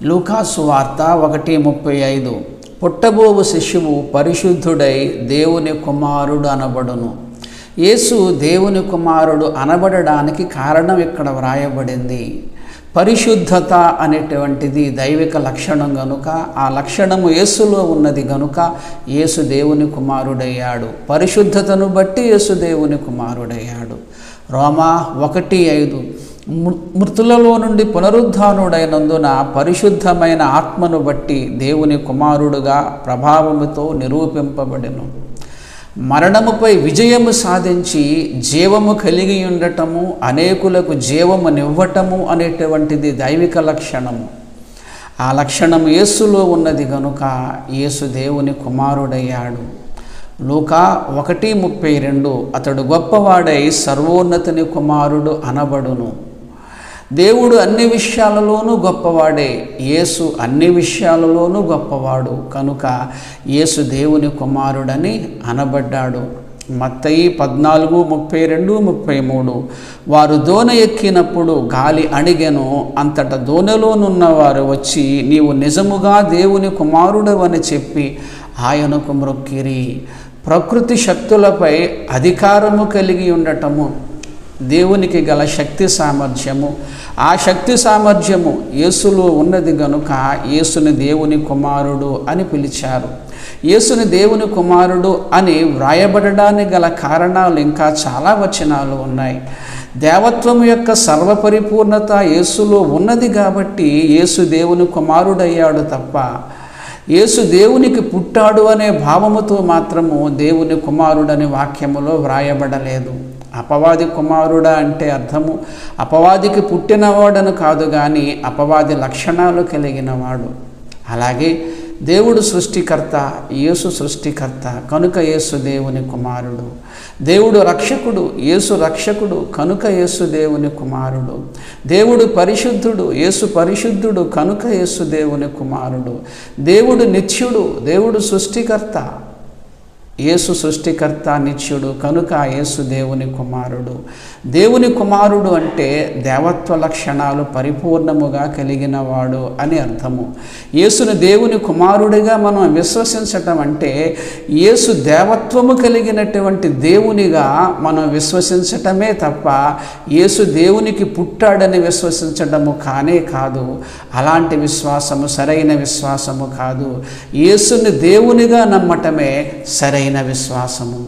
లూకాసు వార్త 1:35 పుట్టబోవు శిశువు పరిశుద్ధుడై దేవుని కుమారుడు అనబడును. యేసు దేవుని కుమారుడు అనబడడానికి కారణం ఇక్కడ వ్రాయబడింది. పరిశుద్ధత అనేటువంటిది దైవిక లక్షణం గనుక, ఆ లక్షణము యేసులో ఉన్నది గనుక యేసు దేవుని కుమారుడయ్యాడు. పరిశుద్ధతను బట్టి యేసు దేవుని కుమారుడయ్యాడు. రోమా 1:5 మృతులలో నుండి పునరుద్ధానుడైనందున పరిశుద్ధమైన ఆత్మను బట్టి దేవుని కుమారుడుగా ప్రభావముతో నిరూపింపబడెను. మరణముపై విజయము సాధించి జీవము కలిగి ఉండటము, అనేకులకు జీవమునివ్వటము అనేటువంటిది దైవిక లక్షణము. ఆ లక్షణం యేసులో ఉన్నది గనుక యేసు దేవుని కుమారుడయ్యాడు. లూకా 1:32 అతడు గొప్పవాడై సర్వోన్నతుని కుమారుడు అనబడును. దేవుడు అన్ని విషయాలలోనూ గొప్పవాడే, యేసు అన్ని విషయాలలోనూ గొప్పవాడు కనుక యేసు దేవుని కుమారుడని అనబడ్డాడు. మత్తయి 14:32-33 వారు దోణి ఎక్కినప్పుడు గాలి అణిగెను. అంతట దోణిలోనున్నవారు వచ్చి నీవు నిజముగా దేవుని కుమారుడవని చెప్పి ఆయనకు మ్రొక్కిరి. ప్రకృతి శక్తులపై అధికారము కలిగి ఉండటము దేవునికి గల శక్తి సామర్థ్యము, ఆ శక్తి సామర్థ్యము యేసులో ఉన్నది గనుక యేసుని దేవుని కుమారుడు అని పిలిచారు. యేసుని దేవుని కుమారుడు అని వ్రాయబడడానికి గల కారణాలు ఇంకా చాలా వచనాలు ఉన్నాయి. దేవత్వం యొక్క సర్వపరిపూర్ణత యేసులో ఉన్నది కాబట్టి యేసు దేవుని కుమారుడయ్యాడు తప్ప యేసు దేవునికి పుట్టాడు అనే భావముతో మాత్రము దేవుని కుమారుడని వాక్యములో వ్రాయబడలేదు. అపవాది కుమారుడా అంటే అర్థము అపవాదికి పుట్టినవాడను కాదు, కానీ అపవాది లక్షణాలు కలిగినవాడు. అలాగే దేవుడు సృష్టికర్త, యేసు సృష్టికర్త కనుక యేసు దేవుని కుమారుడు. దేవుడు రక్షకుడు, యేసు రక్షకుడు కనుక యేసు దేవుని కుమారుడు. దేవుడు పరిశుద్ధుడు, యేసు పరిశుద్ధుడు కనుక యేసు దేవుని కుమారుడు. దేవుడు నిత్యుడు, దేవుడు సృష్టికర్త, యేసు సృష్టికర్త నిత్యుడు కనుక యేసు దేవుని కుమారుడు. దేవుని కుమారుడు అంటే దేవత్వ లక్షణాలు పరిపూర్ణముగా కలిగినవాడు అని అర్థము. యేసుని దేవుని కుమారుడిగా మనం విశ్వసించటం అంటే యేసు దేవత్వము కలిగినటువంటి దేవునిగా మనం విశ్వసించటమే తప్ప యేసు దేవునికి పుట్టాడని విశ్వసించటము కానే కాదు. అలాంటి విశ్వాసము సరైన విశ్వాసము కాదు. యేసుని దేవునిగా నమ్మటమే సరైన విశ్వాసము.